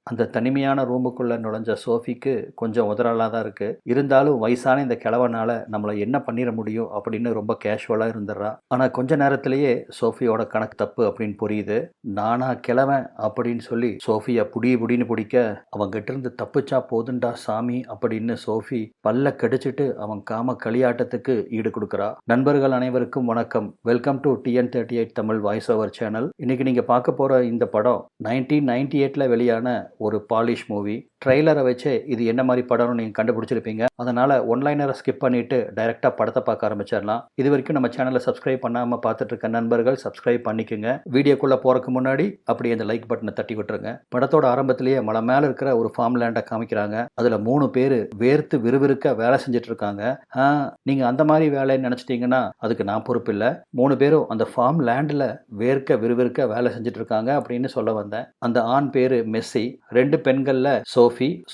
அந்த தனிமையான ரூமுக்குள்ள நுழைஞ்ச சோஃபிக்கு கொஞ்சம் உதறலா தான் இருக்கு. இருந்தாலும் வயசான இந்த கிழவனால நம்மள என்ன பண்ணிற முடியும் அப்படின்னு ரொம்ப கேஷுவலா இருந்துடுறா. ஆனா கொஞ்ச நேரத்திலேயே சோஃபியோட கணக்கு தப்பு அப்படின்னு புரியுது. நானா கிழவன் அப்படின்னு சொல்லி சோஃபியா புடின்னு பிடிக்க அவன் கிட்ட இருந்து தப்பிச்சா போதுண்டா சாமி அப்படின்னு சோஃபி பல்ல கடிச்சிட்டு அவன் காம களியாட்டத்துக்கு ஈடு கொடுக்குறா. நண்பர்கள் அனைவருக்கும் வணக்கம். Welcome to TN38 Tamil voice over channel. இன்னைக்கு நீங்க பார்க்க போற இந்த படம் 1998ல வெளியான ஒரு பாலிஷ் மூவி. ட்ரெய்லரை வச்சு இது என்ன மாதிரி படம்னு நீங்கள் கண்டுபிடிச்சிருப்பீங்க. அதனால் ஒன்லைனரை ஸ்கிப் பண்ணிவிட்டு டைரெக்டாக படத்தை பார்க்க ஆரம்பிச்சிடலாம். இது வரைக்கும் நம்ம சேனலை சப்ஸ்கிரைப் பண்ணாமல் பார்த்துட்டு இருக்க நண்பர்கள் சப்ஸ்கிரைப் பண்ணிக்கோங்க. வீடியோக்குள்ளே போகிறதுக்கு முன்னாடி அப்படியே அந்த லைக் பட்டனை தட்டி விட்டுருங்க. படத்தோட ஆரம்பத்திலேயே மலை மேலே இருக்கிற ஒரு ஃபார்ம் லேண்டை காமிக்கிறாங்க. அதில் 3 பேர் வேர்த்து விறுவிறுக்க வேலை செஞ்சுட்டு இருக்காங்க. நீங்கள் அந்த மாதிரி வேலைன்னு நினச்சிட்டிங்கன்னா அதுக்கு நான் பொறுப்பு இல்லை. 3 பேரும் அந்த ஃபார்ம் லேண்டில் வேர்க்க விறுவிறுக்க வேலை செஞ்சுட்டு இருக்காங்க அப்படின்னு சொல்ல வந்தேன். அந்த ஆண் பேர் மெஸ்ஸி. 2 பெண்களில்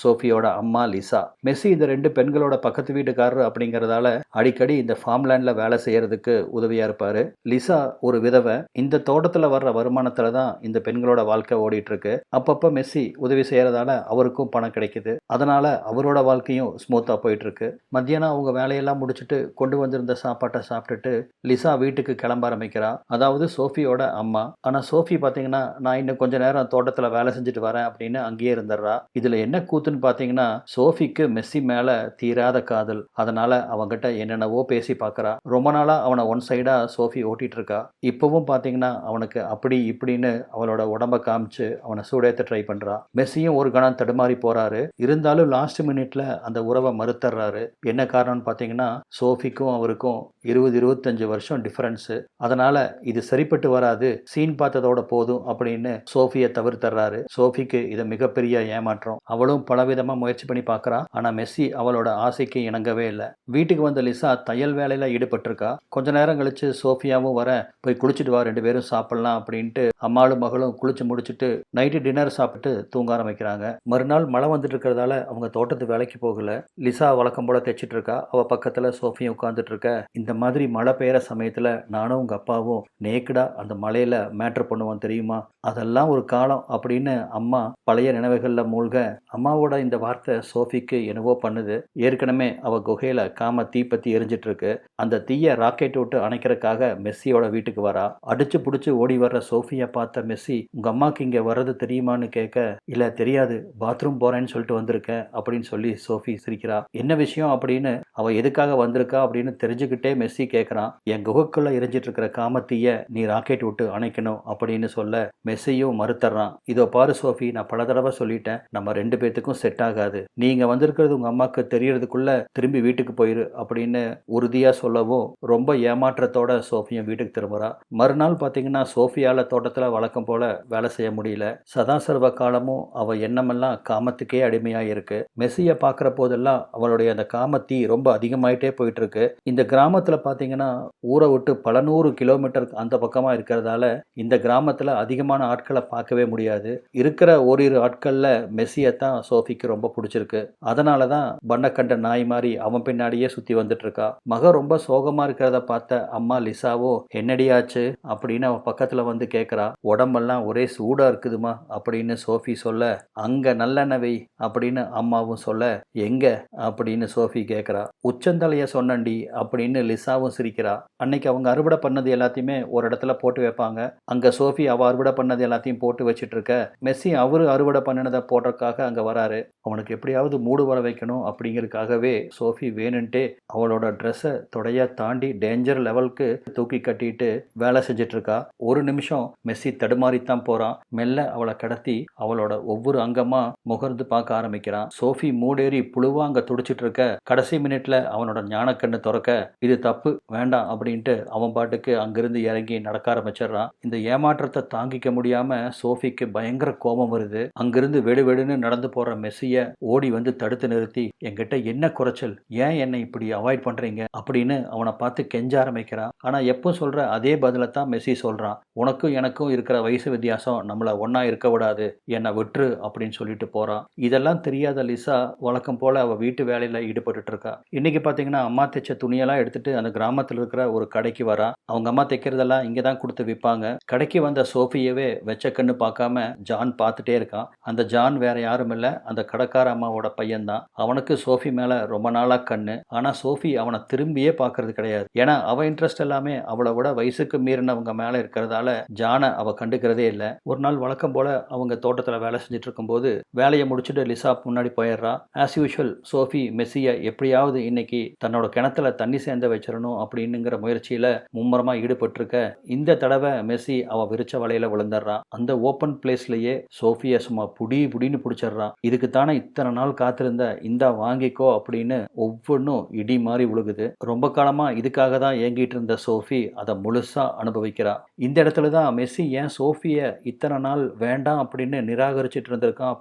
சோஃபியோட அம்மா லிசா. மெஸ்ஸி இந்த 2 பெண்களோட பக்கத்து வீட்டுக்காரர் அப்படிங்கறதால அடிக்கடி இந்த ஃபார்ம்லேண்ட்ல வேலை செய்யறதுக்கு உதவியா இருப்பாரு. லிசா ஒரு விதவை. இந்த தோட்டத்துல வர்ற வருமானத்துல தான் இந்த பெண்களோட வாழ்க்கை ஓடிட்டு இருக்கு. அப்பப்ப மெஸ்ஸி உதவி செய்யறதால அவருக்கும் பணம் கிடைக்குது. அதனால அவரோட வாழ்க்கையும் ஸ்மூத்தா போயிட்டு இருக்கு. மத்தியானம் அவங்க வேலையெல்லாம் முடிச்சுட்டு கொண்டு வந்திருந்த சாப்பாட்டை சாப்பிட்டுட்டு லிசா வீட்டுக்கு கிளம்ப ஆரம்பிக்கிறா. அதாவது சோஃபியோட அம்மா. ஆனா சோஃபி பாத்தீங்கன்னா நான் இன்னும் கொஞ்ச நேரம் தோட்டத்துல வேலை செஞ்சுட்டு வரேன் அப்படின்னு அங்கேயே இருந்துடுறா. இதுல என்ன கூத்துன்னு பார்த்தீங்கன்னா சோஃபிக்கு மெஸ்ஸி மேல தீராத காதல். அதனால அவங்கிட்ட என்னென்னவோ பேசி பார்க்கறா. ரொம்ப நாளா அவனை ஒன் சைடா சோஃபி ஓட்டிட்டு இருக்கா. இப்பவும் பார்த்தீங்கன்னா அவனுக்கு அப்படி இப்படின்னு அவளோட உடம்ப காமிச்சு அவனை சூடேத்த ட்ரை பண்றா. மெஸ்ஸியும் ஒரு கணம் தடுமாறி போறாரு. இருந்தாலும் லாஸ்ட் மினிட்ல அந்த உறவை மறுத்தர்றாரு. என்ன காரணம்னு பார்த்தீங்கன்னா சோஃபிக்கும் அவருக்கும் 20-25 வருஷம் டிஃபரன்ஸ். அதனால இது சரிப்பட்டு வராது, சீன் பார்த்ததோட போதும் அப்படின்னு சோஃபியை தவிர்த்தர்றாரு. சோஃபிக்கு இது மிகப்பெரிய ஏமாற்றம். அவளும் பலவிதமா முயற்சி பண்ணி பார்க்கறா. ஆனா மெஸ்ஸி அவளோட ஆசைக்கு இணங்கவே இல்லை. வீட்டுக்கு வந்த லிசா தையல் வேலையில ஈடுபட்டிருக்கா. கொஞ்ச நேரம் கழிச்சு சோஃபியாவும் வர போய் குளிச்சுட்டு வா, 2 பேரும் சாப்பிடலாம் அப்படின்ட்டு அம்மாளும் மகளும் குளிச்சு முடிச்சுட்டு நைட்டு டின்னர் சாப்பிட்டு தூங்க ஆரம்பிக்கிறாங்க. மறுநாள் மழை வந்துட்டு இருக்கிறதால அவங்க தோட்டத்து வேலைக்கு போகல. லிசா வழக்கம் போல தைச்சிட்டு இருக்கா. அவ பக்கத்துல சோஃபியும் உட்காந்துட்டு இருக்க. இந்த மாதிரி மழை பெய்யற சமயத்துல நானும் உங்க அப்பாவும் நேக்கடா அந்த மலையில மேட்ரு பண்ணுவோம் தெரியுமா, அதெல்லாம் ஒரு காலம் அப்படின்னு அம்மா பழைய நினைவுகள்ல மூழ்க. அம்மாவோட இந்த வார்த்தை சோஃபிக்கு என்னவோ பண்ணுது. ஏற்கனவே அவ குகையில காம தீ பத்தி எரிஞ்சிட்டு இருக்கு. அந்த தீய ராக்கெட் விட்டு அணைக்கிறதுக்காக மெஸ்ஸியோட வீட்டுக்கு வரா. அடிச்சு புடிச்சு ஓடி வர்ற சோஃபியை பார்த்த மெஸ்ஸி உங்க அம்மாக்கு இங்க வர்றது தெரியுமான்னு கேட்க, இல்ல தெரியாது, பாத்ரூம் போறேன்னு சொல்லிட்டு வந்திருக்கேன் அப்படின்னு சொல்லி சோஃபி சிரிக்கிறா. என்ன விஷயம் அப்படின்னு அவ எதுக்காக வந்திருக்கா அப்படின்னு தெரிஞ்சுக்கிட்டே மெஸ்ஸி கேட்கறான். என் குகைக்குள்ள எரிஞ்சிட்டு இருக்கிற காமத்தீய நீ ராக்கெட் விட்டு அணைக்கணும் அப்படின்னு சொல்ல மெஸ்ஸியும் மறுத்தர்றான். இதோ பாரு சோஃபி, நான் பல தடவை சொல்லிட்டேன், நம்ம 2 பேத்துக்கும் செட் ஆகாது. நீங்க வந்திருக்கிறது உங்க அம்மாக்கு தெரியறதுக்குள்ள திரும்பி வீட்டுக்கு போயிரு அப்படின்னு உறுதியா சொல்லவும் ரொம்ப ஏமாற்றத்தோட சோஃபியும் வீட்டுக்கு திரும்புறா. மறுநாள் பாத்தீங்கன்னா சோஃபியால தோட்டத்துல வழக்கம் போல வேலை செய்ய முடியல. சதாசர்வ காலமும் அவ எண்ணமெல்லாம் காமத்துக்கே அடிமையா இருக்கு. மெஸ்ஸிய பாக்குற போதெல்லாம் அவளுடைய அந்த காமத்தீ ரொம்ப அதிகமாயிட்டே போயிட்டு இருக்கு. இந்த கிராமத்துல பாத்தீங்கன்னா ஊரை விட்டு பல 100 கிலோமீட்டர் அந்த பக்கமா இருக்கிறதால இந்த கிராமத்துல அதிகமான ஆட்களை பார்க்கவே முடியாது. இருக்கிற ஓரிரு ஆட்கள்ல மெஸ்ஸியத்தான் சோஃபிக்கு ரொம்ப பிடிச்சிருக்கு. அதனால தான் பண்ண கண்ட நாய் மாதிரி அவன் பின்னாடியே சுத்தி வந்துட்டு இருக்கா. மக ரொம்ப சோகமா இருக்கிறத பார்த்த அம்மா லிசாவோ என்னடியாச்சு அப்படின்னு அவன் பக்கத்துல வந்து கேட்கறா. உடம்பெல்லாம் ஒரே சூடா இருக்குதுமா அப்படின்னு சோஃபி சொல்ல, அங்க நல்லெண்ணெய் அப்படின்னு அம்மாவும் சொல்ல, எங்க அப்படின்னு சோஃபி கேட்கறா. உச்சந்தலைய சொன்னண்டி அப்படின்னு லிசாவும் சிரிக்கிறா. அன்னைக்கு அவங்க அறுவடை பண்ணது எல்லாத்தையுமே ஒரு இடத்துல போட்டு வைப்பாங்க. அங்க சோஃபி அவ அறுவடை பண்ணது எல்லாத்தையும் போட்டு வச்சிட்டு இருக்க. மெஸ்ஸி அவரு அறுவடை பண்ணினதை போடுறதுக்காக அங்க வராரு. அவனுக்கு எப்படியாவது மூடு வர வைக்கணும் அப்படிங்கிறதுக்காகவே சோஃபி வேணுன்ட்டே அவளோட ட்ரெஸ்ஸை தொடையா தாண்டி டேஞ்சர் லெவலுக்கு தூக்கி கட்டிட்டு வேலை செஞ்சிட்டு இருக்கா. ஒரு நிமிஷம் மெஸ்ஸி தடுமாறித்தான் போறான். மெல்ல அவளை கடத்தி அவளோட ஒவ்வொரு அங்கமா முகர்ந்து பார்க்க ஆரம்பிக்கிறான். சோஃபி மூடேறி புழுவா அங்க துடிச்சிட்டு இருக்க. கடைசி மினிட்ல அவனோட ஞானக்கண்ணு திறக்க, இது தப்பு, வேண்டாம் அப்படின்ட்டு அவன் பாட்டுக்கு அங்கிருந்து இறங்கி நடக்க ஆரம்பிச்சிடறான். இந்த ஏமாற்றத்தை தாங்கிக்க முடியாம சோஃபிக்கு பயங்கர கோபம் வருது. அங்கிருந்து வெடுவெடுன்னு நடந்து நடந்து போற மெஸ்ஸிய ஓடி வந்து தடுத்து நிறுத்தி, என்கிட்ட என்ன குறைச்சல், ஏன் என்னை இப்படி அவாய்ட் பண்றீங்க அப்படின்னு அவனை பார்த்து கெஞ்ச ஆரம்பிக்கிறான். ஆனா எப்போ சொல்ற அதே பதிலை தான் மெஸ்ஸி சொல்றான். உனக்கும் எனக்கும் இருக்கிற வயசு வித்தியாசம் நம்மள ஒன்னா இருக்க விடாது, என்னை விட்டுரு அப்படின்னு சொல்லிட்டு போறான். இதெல்லாம் தெரியாத லிசா வழக்கம் போல அவ வீட்டு வேலையில ஈடுபட்டு இருக்கா. இன்னைக்கு பாத்தீங்கன்னா அம்மா தைச்ச துணியெல்லாம் எடுத்துட்டு அந்த கிராமத்தில் இருக்கிற ஒரு கடைக்கு வரா. அவங்க அம்மா தைக்கிறதெல்லாம் இங்க தான் கொடுத்து விற்பாங்க. கடைக்கு வந்த சோஃபியவே வெச்ச கண்ணு பார்க்காம ஜான் பார்த்துட்டே இருக்கான். அந்த ஜான் வேற யாரும் இல்ல, அந்த கடைக்கார அம்மாவோட பையன் தான். அவனுக்கு சோஃபி மேல ரொம்ப நாளா கண்ணு. ஆனா சோஃபி அவனை திரும்பியே பார்க்கறது கிடையாது. ஏன்னா அவ இன்ட்ரெஸ்ட் எல்லாமே அவளை விட வயசுக்கு மீறினவங்க மேல இருக்கிறதால ஜானை அவ கண்டுக்கிறதே இல்லை. ஒரு நாள் வழக்கம் போல அவங்க தோட்டத்துல வேலை செஞ்சுட்டு இருக்கும்போது வேலையை முடிச்சுட்டு லிசா முன்னாடி போயிடுறா. ஆஸ் யூஷுவல் சோஃபி மெஸ்ஸிய எப்படியாவது இன்னைக்கு தன்னோட கிணத்துல தண்ணி சேர்ந்த வச்சிடணும் அப்படின்னுங்கிற முயற்சியில மும்முரமா ஈடுபட்டு இருக்க, இந்த தடவை மெஸ்ஸி அவ விரிச்ச வலையில விழுந்துடுறான். அந்த ஓப்பன் பிளேஸ்லயே சோஃபியா சும்மா புடின்னு பிடிச்சிடுறான். இதுக்கு தானே இத்தனை நாள் காத்திருந்த, இந்த வாங்கிக்கோ அப்படின்னு ஒவ்வொன்றும் இடி மாதிரி விழுகுது. ரொம்ப காலமா இதுக்காக தான் ஏங்கிட்டு இருந்த சோஃபி அதை முழுசா அனுபவிக்கிறா. இந்த இடத்துல தான் மெஸ்ஸி ஏன் சோஃபிய இத்தனை நாள் வேண்டாம் அப்படின்னு நிராகரிச்சுட்டு இருந்திருக்கான்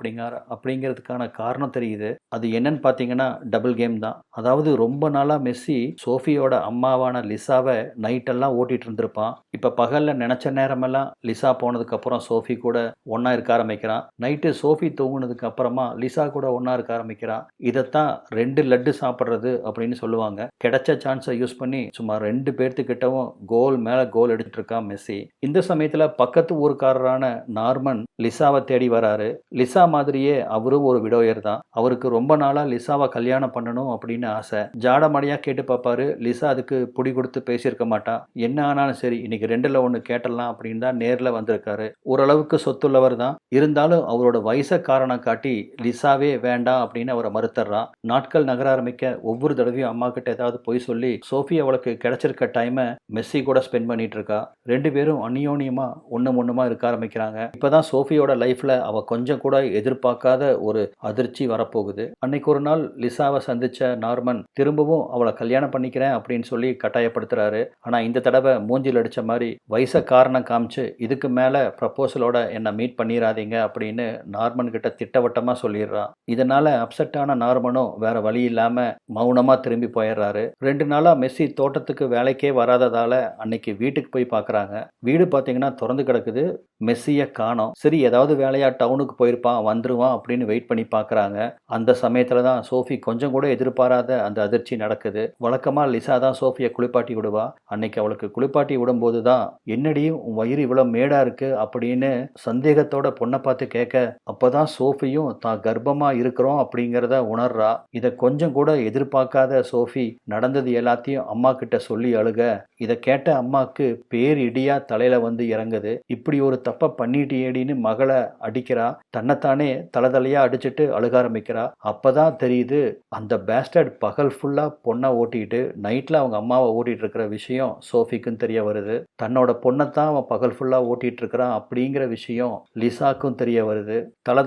அப்படிங்கிறதுக்கான காரணம் தெரியுது. அது என்னன்னு பார்த்தீங்கன்னா டபுள் கேம் தான். அதாவது ரொம்ப நாளா மெஸ்ஸி சோஃபியோட அம்மாவான லிசாவை நைட்டெல்லாம் ஓட்டிட்டு இருந்திருப்பான். இப்ப பகல்ல நினைச்ச நேரமெல்லாம் லிசா போனதுக்கு அப்புறம் சோஃபி கூட ஒன்னா இருக்க ஆரம்பிக்கிறான். நைட்டு சோஃபி தூங்குனதுக்கு அப்புறமா லிசா கூட ஒன்னா இருக்க ஆரம்பிக்கிறான். இதைத்தான் 2 லட்டு சாப்பிட்றது அப்படின்னு சொல்லுவாங்க. கிடைச்ச சான்ஸை யூஸ் பண்ணி சும்மா 2 பேர்த்துக்கிட்டவும் கோல் மேல கோல் எடுத்துட்டு இருக்கான் மெஸ்ஸி. இந்த சமயத்துல பக்கத்து ஊருக்காரரான நார்மன் லிசாவை தேடி வராரு. லிசா மாதிரியே அவரும் ஒரு விடோயர் தான். அவருக்கு ரொம்ப நாளா லிசாவை கல்யாணம் பண்ணணும் அப்படின்னு ஆசை. ஜாடமடையா கேட்டு பார்ப்பாரு. லிசா அதுக்கு புடி கொடுத்து பேசியிருக்க மாட்டா. என்ன ஆனாலும் சரி இன்னைக்கு 2ல் 1 கேட்டலாம் அப்படின்னு தான் நேர்ல வந்திருக்காரு. ஓரளவுக்கு சொத்துள்ளவர் தான். இருந்தாலும் அவரோட வயசை காரணம் காட்டி லிசாவே வேண்டாம் அப்படின்னு அவரை மறுத்தர்றான். நாட்கள் நகர ஆரம்பிக்க ஒவ்வொரு தடவையும் அம்மா கிட்ட ஏதாவது போய் சொல்லி சோஃபி அவளுக்கு கிடைச்சிருக்க டைமை மெஸ்ஸி கூட ஸ்பெண்ட் பண்ணிட்டு இருக்கா. 2 பேரும் அந்யோன்யமா ஒண்ணுமா இருக்க ஆரம்பிக்கிறாங்க. இப்பதான் சோஃபியோட லைஃப்ல அவ கொஞ்சம் கூட எதிர்பார்க்காத ஒரு அதிர்ச்சி வரப்போகுது. அன்னைக்கு ஒரு நாள் லிசாவை சந்திச்ச நார்மன் திரும்பவும் அவளை கல்யாணம் பண்ணிக்கிறேன் அப்படின்னு சொல்லி கட்டாயப்படுத்துறாரு. ஆனா இந்த தடவை மூஞ்சில் அடிச்ச மாதிரி வயசை காரணம் காமிச்சு இதுக்கு மேல ப்ரப்போசலோட என்ன மீட் பண்ணிடாதீங்க அப்படின்னு நார்மன் கிட்ட திட்டவட்டமா சொல்லிடுறான். இதனால அப்செட்டான நார்மனும் வேற வழி இல்லாம மௌனமா திரும்பி போயிடுறாரு. 2 நாளா மெஸ்ஸி தோட்டத்துக்கு வேலைக்கே வராததால அன்னைக்கு வீட்டுக்கு போய் பார்க்கறாங்க. வீடு பார்த்தீங்கன்னா திறந்து கிடக்குது. மெஸ்ஸியை காணோம். சரி ஏதாவது வேலையா டவுனுக்கு போயிருப்பான், வந்துருவான் அப்படின்னு வெயிட் பண்ணி பார்க்கறாங்க. அந்த சமயத்துல தான் சோஃபி கொஞ்சம் கூட எதிர்பாராத அந்த அதிர்ச்சி நடக்குது. வழக்கமா லிசா தான் சோஃபியை குளிப்பாட்டி விடுவா. அன்னைக்கு அவளுக்கு குளிப்பாட்டி விடும்போது தான் என்னடி உன் வயிறு இவ்வளவு மேடா இருக்கு அப்படின்னு சந்தேகத்தோட பொண்ணை பார்த்து கேட்க, அப்பதான் சோஃபியும் தான் கர்ப்பமா இருக்கிறோம் அப்படிங்கிறத உணர்றா. இதை கொஞ்சம் கூட எதிர்பார்க்காத சோஃபி நடந்தது எல்லாத்தையும் அம்மா கிட்ட சொல்லி அழுக, இதை கேட்ட அம்மாக்கு பேர் இடியா தலையில வந்து இறங்குது. இப்படி ஒரு தப்ப பண்ணிட்டியேடின்னு மகளை அடிக்கிறா. தன்னைத்தானே தலையா அடிச்சுட்டு அழுக ஆரம்பிக்கிறா. அப்பதான் தெரியுது அந்த பேஸ்டர்ட் பகல் ஃபுல்லா பொண்ணை ஓட்டிட்டு நைட்ல அவங்க அம்மாவை ஓட்டிட்டு இருக்கிற விஷயம் சோஃபிக்கும் தெரிய வருது. தன்னோட பொண்ணைத்தான் அவன் பகல் ஃபுல்லா ஓட்டிட்டு இருக்கிறான் அப்படிங்கிற விஷயம் லிசாக்கும் தெரிய வருது.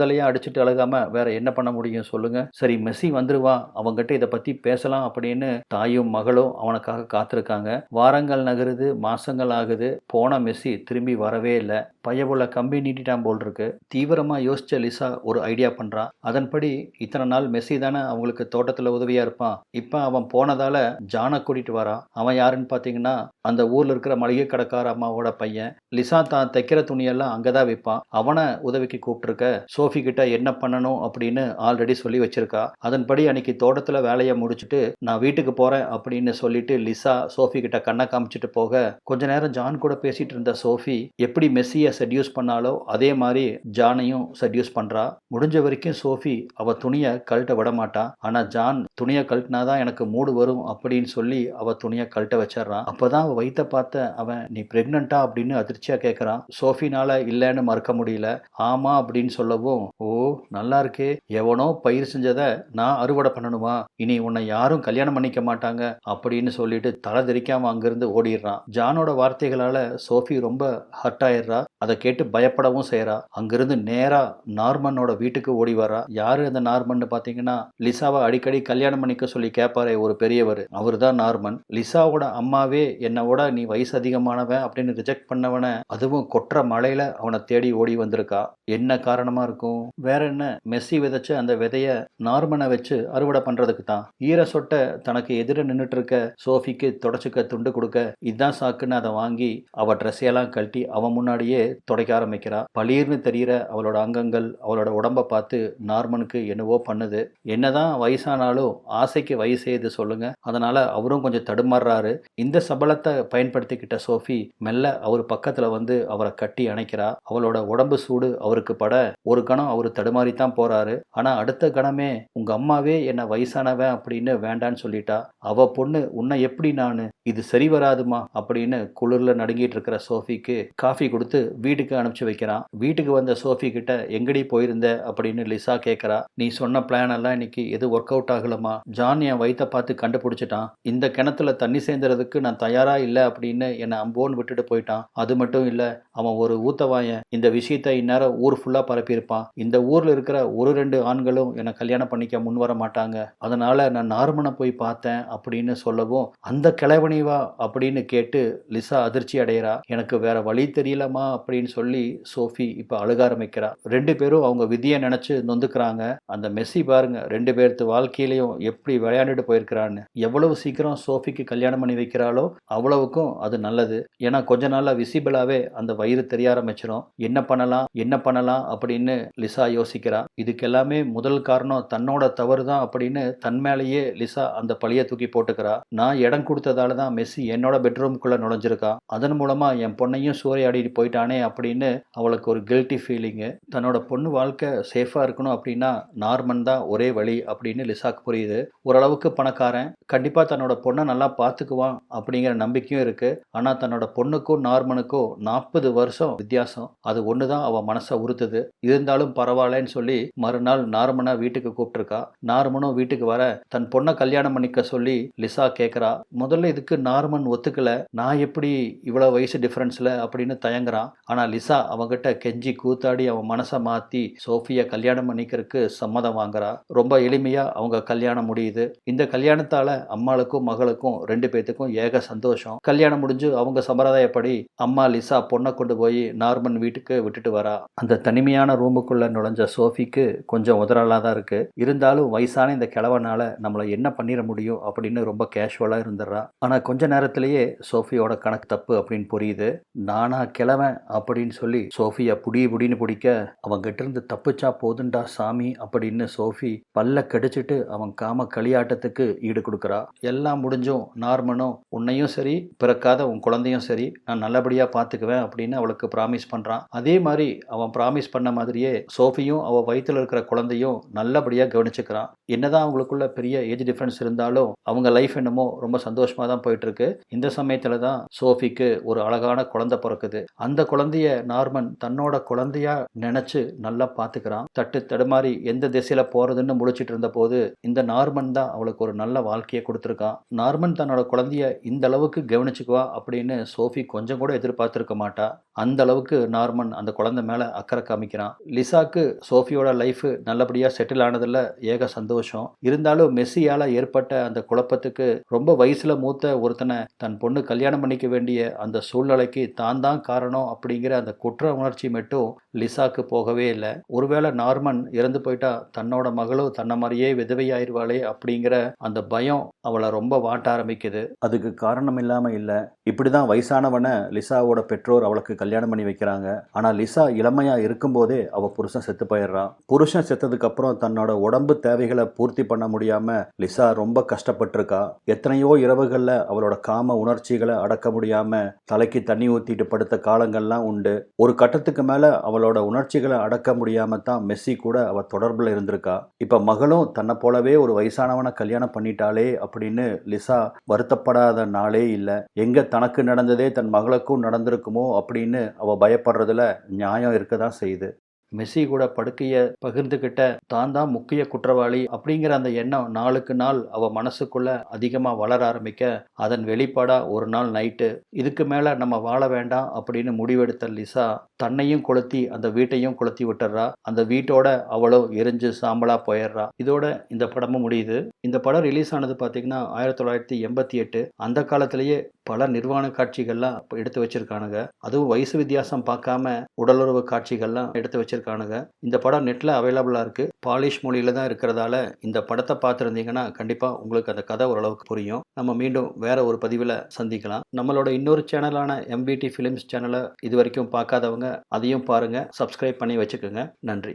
தலையா அடிச்சுட்டு அழுகாம வேற என்ன பண்ண முடியும் சொல்லுங்க. சரி மெஸ்ஸி வந்துருவான், அவங்ககிட்ட இதை பத்தி பேசலாம் அப்படின்னு தாயும் மகளும் அவனுக்காக காத்திருக்காங்க. வாரங்கள் நகருது, மாசங்கள் ஆகுது. போன மெஸ்ஸி திரும்பி வரவே இல்லை. பையபுள்ள கம்பி நீட்டிட்டான் போல் இருக்கு. தீவிரமா யோசிச்ச லிசா ஒரு ஐடியா பண்றா. அதன்படி இத்தனை நாள் மெஸ்ஸி தானே அவங்களுக்கு தோட்டத்துல உதவியா இருப்பான். இப்ப அவன் போனதால ஜானை கூட்டிட்டு வரான். அவன் யாருன்னு பாத்தீங்கன்னா அந்த ஊர்ல இருக்கிற மளிகை கடைக்கார அம்மாவோட பையன். லிசா தான் தைக்கிற துணியெல்லாம் அங்கதான் விற்பான். அவனை உதவிக்கு கூப்பிட்டுருக்க. சோஃபி கிட்ட என்ன பண்ணணும் அப்படின்னு ஆல்ரெடி சொல்லி வச்சிருக்கா. அதன்படி அன்னைக்கு தோட்டத்துல வேலையை முடிச்சுட்டு நான் வீட்டுக்கு போறேன் அப்படின்னு சொல்லிட்டு லிசா சோஃபி கிட்ட கண்ணை காமிச்சிட்டு போக, கொஞ்ச நேரம் ஜான் கூட பேசிட்டு இருந்த சோஃபி எப்படி மெஸ்ஸியை செட்யூஸ் பண்ணாலோ அதே மாதிரி ஜானையும் செட்யூஸ் பண்றா. முடிஞ்ச வரைக்கும் சோஃபி அவ துணியை கழட்ட விட மாட்டா. ஆனா ஜான் துணியை கழட்டினாதான் எனக்கு மூடு வரும் அப்படின்னு சொல்லி அவ துணியை கழட்ட வச்சிடறான். அப்பதான் அவ வயித்தை பார்த்த அவன் நீ பிரெக்னண்டா அப்படின்னு அதிர்ச்சியா கேட்கறான். சோஃபினால இல்லைன்னு மறக்க முடியல. ஆமா அப்படின்னு சொல்லவும், ஓ நல்லா இருக்கே, எவனோ பயிர் செஞ்சதை நான் அறுவடை பண்ணணுமா, இனி உன்னை யாரும் கல்யாணம் பண்ணிக்க மாட்டாங்க அப்படின்னு சொல்லிட்டு தலை தெரிக்காம அங்கிருந்து ஓடிடுறான். ஜானோட வார்த்தைகளால சோஃபி ரொம்ப ஹர்ட் ஆயிடுறா. அதை கேட்டு பயப்படவும் செய்யறா. அங்கிருந்து நேரா நார்மனோட வீட்டுக்கு ஓடி வரா. யாரு அந்த நார்மன் பாத்தீங்கன்னா லிசாவை அடிக்கடி கல்யாணம் பண்ணிக்க சொல்லி கேட்பாரே ஒரு பெரியவர், அவர் தான் நார்மன். லிசாவோட அம்மாவே என்னோட நீ வயசு அதிகமானவன் அப்படின்னு ரிஜெக்ட் பண்ணவன, அதுவும் கொற்ற மழையில அவனை தேடி ஓடி வந்திருக்கா. என்ன காரணமா இருக்கும்? வேற என்ன? மெஸ்ஸி விதைச்ச அந்த விதைய நார்மனை வச்சு அறுவடை பண்றதுக்கு தான். ஈர சொட்ட தனக்கு எதிர நின்னுட்டு இருக்க சோஃபிக்கு தொடச்சுக்க துண்டு கொடுக்க இதான் சாக்குன்னு அதை வாங்கி அவ ட்ரெஸ்ஸையெல்லாம் கழட்டி அவன் முன்னாடியே துடைக்க ஆரம்பிக்கிறா. பளீர்னு தெரியிற அவளோட அங்கங்கள் அவளோட உடம்ப பார்த்து நார்மனுக்கு என்னவோ பண்ணுது. என்னதான் வயசானாலும் ஆசைக்கு வயசு ஏது சொல்லுங்க. அதனால அவரும் கொஞ்சம் தடுமாறுறாரு. இந்த சபலத்தை பயன்படுத்திக்கிட்ட சோஃபி மெல்ல அவர் பக்கத்துல வந்து அவரை கட்டி அணைக்கிறா. அவளோட உடம்பு சூடு அவருக்கு பட ஒரு கணம் அவரு தடுமாறித்தான் போறாரு. ஆனா அடுத்த கணமே உங்க அம்மாவே என்ன வயசானவன் அப்படின்னு வேண்டான்னு சொல்லிட்டா. அவ பொண்ணு உன்னை எப்படி நானு, இது சரி வராதுமா அப்படின்னு குளிர்ல நடுங்கிட்டு இருக்கிற சோஃபிக்கு காஃபி கொடுத்து வீட்டுக்கு அனுப்பிச்சு வைக்கிறான். வீட்டுக்கு வந்த சோஃபி கிட்ட எங்கடி போயிருந்த அப்படின்னு லிசா கேட்கறா. நீ சொன்ன பிளான் எல்லாம் இன்னைக்கு எது ஒர்க் அவுட் ஆகலமா. ஜான் என் வயித்தை பார்த்து கண்டுபிடிச்சிட்டான். இந்த கிணத்துல தண்ணி சேர்ந்துறதுக்கு நான் தயாரா இல்லை அப்படின்னு என்னை அம்போன்னு விட்டுட்டு போயிட்டான். அது மட்டும் இல்ல, அவன் ஒரு ஊத்தவாயன். இந்த விஷயத்தை இந்நேரம் ஊர் ஃபுல்லா பரப்பியிருப்பான். இந்த ஊர்ல இருக்கிற ஒரு 2 ஆண்களும் என்னை கல்யாணம் பண்ணிக்க முன் வர மாட்டாங்க. அதனால நான் நார்மனை போய் பார்த்தேன் அப்படின்னு சொல்லவும் அந்த கிழவனி வா அப்படின்னு கேட்டு லிசா அதிர்ச்சி அடைகிறா. எனக்கு வேற வழி தெரியலமா அப்படின்னு சொல்லி சோஃபி இப்ப அழுக ஆரம்பிக்கிறா. 2 பேரும் அவங்க விதியை நினைச்சு நொந்துக்கிறாங்க. அந்த மெஸ்ஸி பாருங்க 2 பேர்த்து வாழ்க்கையிலையும் எப்படி விளையாண்டுட்டு போயிருக்கிறான்னு. எவ்வளவு சீக்கிரம் சோஃபிக்கு கல்யாணம் பண்ணி வைக்கிறாளோ அவ்வளவுக்கும் அது நல்லது. ஏன்னா கொஞ்ச நாள்ல விசிபிளாவே அந்த வயிறு தெரிய ஆரம்பிச்சிடும். என்ன பண்ணலாம் அப்படின்னு லிசா யோசிக்கிறா. இதுக்கெல்லாமே முதல் காரணம் தன்னோட தவறு தான் அப்படின்னு தன் மேலேயே லிசா அந்த பழிய தூக்கி போட்டுக்கிறா. நான் இடம் கொடுத்ததால தான் மெஸ்ஸி என்னோட பெட்ரூம்குள்ள நுழைஞ்சிருக்கான். அதன் மூலமா என் பொண்ணையும் சூறையாடிட்டு போயிட்டானே அப்படின்னு அவளுக்கு ஒரு கில்ட்டி ஃபீலிங்கு. தன்னோட பொண்ணு வாழ்க்கை சேஃபா இருக்கணும் அப்படின்னா நார்மன் தான் ஒரே வழி அப்படின்னு லிசாக்கு புரியுது. ஓரளவுக்கு பணக்காரன், கண்டிப்பா தன்னோட பொண்ணை நல்லா பார்த்துக்குவான் அப்படிங்கிற நம்பிக்கையும் இருக்கு. ஆனா தன்னோட பொண்ணுக்கும் நார்மனுக்கும் 40 வருஷம் வித்தியாசம். அது ஒண்ணுதான் அவ மனசை உறுத்துது. இருந்தாலும் பரவாயில்லன்னு சொல்லி மறுநாள் நார்மனை வீட்டுக்கு கூப்பிட்டுருக்கா. நார்மனும் வீட்டுக்கு வர தன் பொண்ணை கல்யாணம் பண்ணிக்க சொல்லி லிசா கேட்கறா. முதல்ல இதுக்கு நார்மன் ஒத்துக்கல. நான் எப்படி இவ்வளவு வயசு டிஃபரன்ஸ்ல அப்படின்னு தயங்குறான். ஆனா லிசா அவங்கிட்ட கெஞ்சி கூத்தாடி அவன் மனசை மாத்தி சோஃபியா கல்யாணம் பண்ணிக்கிறதுக்கு சம்மதம் வாங்குறா. ரொம்ப எளிமையா அவங்க கல்யாணம் முடியுது. இந்த கல்யாணத்தால அம்மாளுக்கும் மகளுக்கும் 2 பேத்துக்கும் ஏக சந்தோஷம். கல்யாணம் முடிஞ்சு அவங்க சம்பிரதாயப்படி அம்மா லிசா பொண்ணை கொண்டு போய் நார்மன் வீட்டுக்கு விட்டுட்டு வரா. அந்த தனிமையான ரூமுக்குள்ள நுழைஞ்ச சோஃபிக்கு கொஞ்சம் உதறலா தான் இருக்கு. இருந்தாலும் வயசான இந்த கிழவனால நம்மளை என்ன பண்ணிட முடியும் அப்படின்னு ரொம்ப கேஷுவலா இருந்துடுறா. ஆனா கொஞ்ச நேரத்திலேயே சோஃபியோட கணக்கு தப்பு அப்படின்னு புரியுது. நானா கிழவன் அப்படின்னு சொல்லி சோஃபியா புடின்னு பிடிக்க அவன் கிட்ட இருந்து தப்பிச்சா போதுண்டா சாமி அப்படின்னு சோஃபி பல்ல கடிச்சிட்டு அவன் காம களியாட்டத்துக்கு ஈடு கொடுக்குறா. எல்லாம் முடிஞ்சும் நார்மனும் உன்னையும் சரி பிறக்காத உன் குழந்தையும் சரி நான் நல்லபடியா பார்த்துக்குவேன் அப்படின்னு அவளுக்கு ப்ராமிஸ் பண்றான். அதே மாதிரி அவன் ப்ராமிஸ் பண்ண மாதிரியே சோஃபியும் அவ வயிற்றுல இருக்கிற குழந்தையும் நல்லபடியா கவனிச்சுக்கிறான். என்னதான் அவங்களுக்குள்ள பெரிய ஏஜ் டிஃபரன்ஸ் இருந்தாலும் அவங்க லைஃப் என்னமோ ரொம்ப சந்தோஷமா தான் போயிட்டு இருக்கு. இந்த சமயத்துல தான் சோஃபிக்கு ஒரு அழகான குழந்தை பிறக்குது. அந்த குழந்தைய நார்மன் தன்னோட குழந்தையா நினைச்சு நல்லா பார்த்துக்கிறான். தட்டு தடுமாறி எந்த திசையில போறதுன்னு முழிச்சிட்டு இருந்த போது இந்த நார்மன் தான் அவளுக்கு ஒரு நல்ல வாழ்க்கையை கொடுத்துருக்கான். நார்மன் தன்னோட குழந்தைய இந்த அளவுக்கு கவனிச்சுக்குவா அப்படின்னு சோஃபி கொஞ்சம் கூட எதிர்பார்த்திருக்க மாட்டா. அந்த அளவுக்கு நார்மன் அந்த குழந்தை மேல அக்கறை காமிக்கிறான். லிசாக்கு சோஃபியோட லைஃப் நல்லபடியா செட்டில் ஆனதுல ஏக சந்தோஷம். இருந்தாலும் மெஸ்ஸியால ஏற்பட்ட அந்த குழப்பத்துக்கு ரொம்ப வயசுல மூத்த ஒருத்தனை தன் பொண்ணு கல்யாணம் பண்ணிக்க வேண்டிய அந்த சூழ்நிலைக்கு தான் காரணம் அப்படிங்கிற அந்த குற்ற உணர்ச்சி மட்டும் லிசாக்கு போகவே இல்லை. ஒருவேளை நார்மன் இறந்து போயிட்டா தன்னோட மகளும் தன்னை மாதிரியே விதவையாயிருவாளே அப்படிங்கிற அந்த பயம் அவளை ரொம்ப வாட்ட ஆரம்பிக்குது. அதுக்கு காரணம் இல்லாம இல்லை. இப்படிதான் வயசானவனை லிசாவோட பெற்றோர் அவளுக்கு கல்யாணம் பண்ணி வைக்கிறாங்க. ஆனா லிசா இளமையா இருக்கும்போதே அவ புருஷன் செத்து போயிடுறான். புருஷன் செத்ததுக்கு அப்புறம் தன்னோட உடம்பு தேவைகளை பூர்த்தி பண்ண முடியாம லிசா ரொம்ப கஷ்டப்பட்டிருக்கா. எத்தனையோ இரவுகள்ல அவளோட காம உணர்ச்சிகளை அடக்க முடியாம தலைக்கு தண்ணி ஊத்திட்டு படுத்த காலங்கள்லாம் உண்டு. ஒரு கட்டத்துக்கு மேல அவளோட உணர்ச்சிகளை அடக்க முடியாம தான் மெஸ்ஸி கூட அவ தொடர்புல இருந்திருக்கா. இப்ப மகளும் தன்னை போலவே ஒரு வயசானவனை கல்யாணம் பண்ணிட்டாளே அப்படின்னு லிசா வருத்தப்படாத நாளே இல்லை. எங்க தனக்கு நடந்ததே தன் மகளுக்கும் நடந்திருக்குமோ அப்படின்னு அவ பயப்படுறதுல நியாயம் இருக்கதான் செய்யுது. மெஸ்ஸி கூட படுக்கையை பகிர்ந்துக்கிட்ட தான் முக்கிய குற்றவாளி அப்படிங்கிற அந்த எண்ணம் நாளுக்கு நாள் அவ மனசுக்குள்ள அதிகமா வளர ஆரம்பிக்க அதன் வெளிப்பாடா ஒரு நாள் நைட்டு இதுக்கு மேல நம்ம வாழ வேண்டாம் அப்படின்னு முடிவெடுத்த லிசா தன்னையும் கொளுத்தி அந்த வீட்டையும் கொளுத்தி விட்டுறா. அந்த வீட்டோட அவளும் எரிஞ்சு சாம்பலா போயிடுறா. இதோட இந்த படமும் முடியுது. இந்த படம் ரிலீஸ் ஆனது பார்த்தீங்கன்னா 1988. அந்த காலத்திலேயே பல நிர்வாண காட்சிகள்லாம் இப்ப எடுத்து வச்சிருக்கானுங்க. அதுவும் வயசு வித்தியாசம் பார்க்காம உடலுறவு காட்சிகள்லாம் எடுத்து வச்சிருக்கானுங்க. இந்த படம் நெட்ல அவைலபிளா இருக்கு. பாலிஷ் மொழியில தான் இருக்கிறதால இந்த படத்தை பார்த்துருந்தீங்கன்னா கண்டிப்பா உங்களுக்கு அந்த கதை ஓரளவுக்கு புரியும். நம்ம மீண்டும் வேற ஒரு பதிவில் சந்திக்கலாம். நம்மளோட இன்னொரு சேனலான MBT ஃபிலிம்ஸ் சேனலை இது வரைக்கும் பார்க்காதவங்க அதையும் பாருங்க. சப்ஸ்கிரைப் பண்ணி வச்சுக்கோங்க. நன்றி.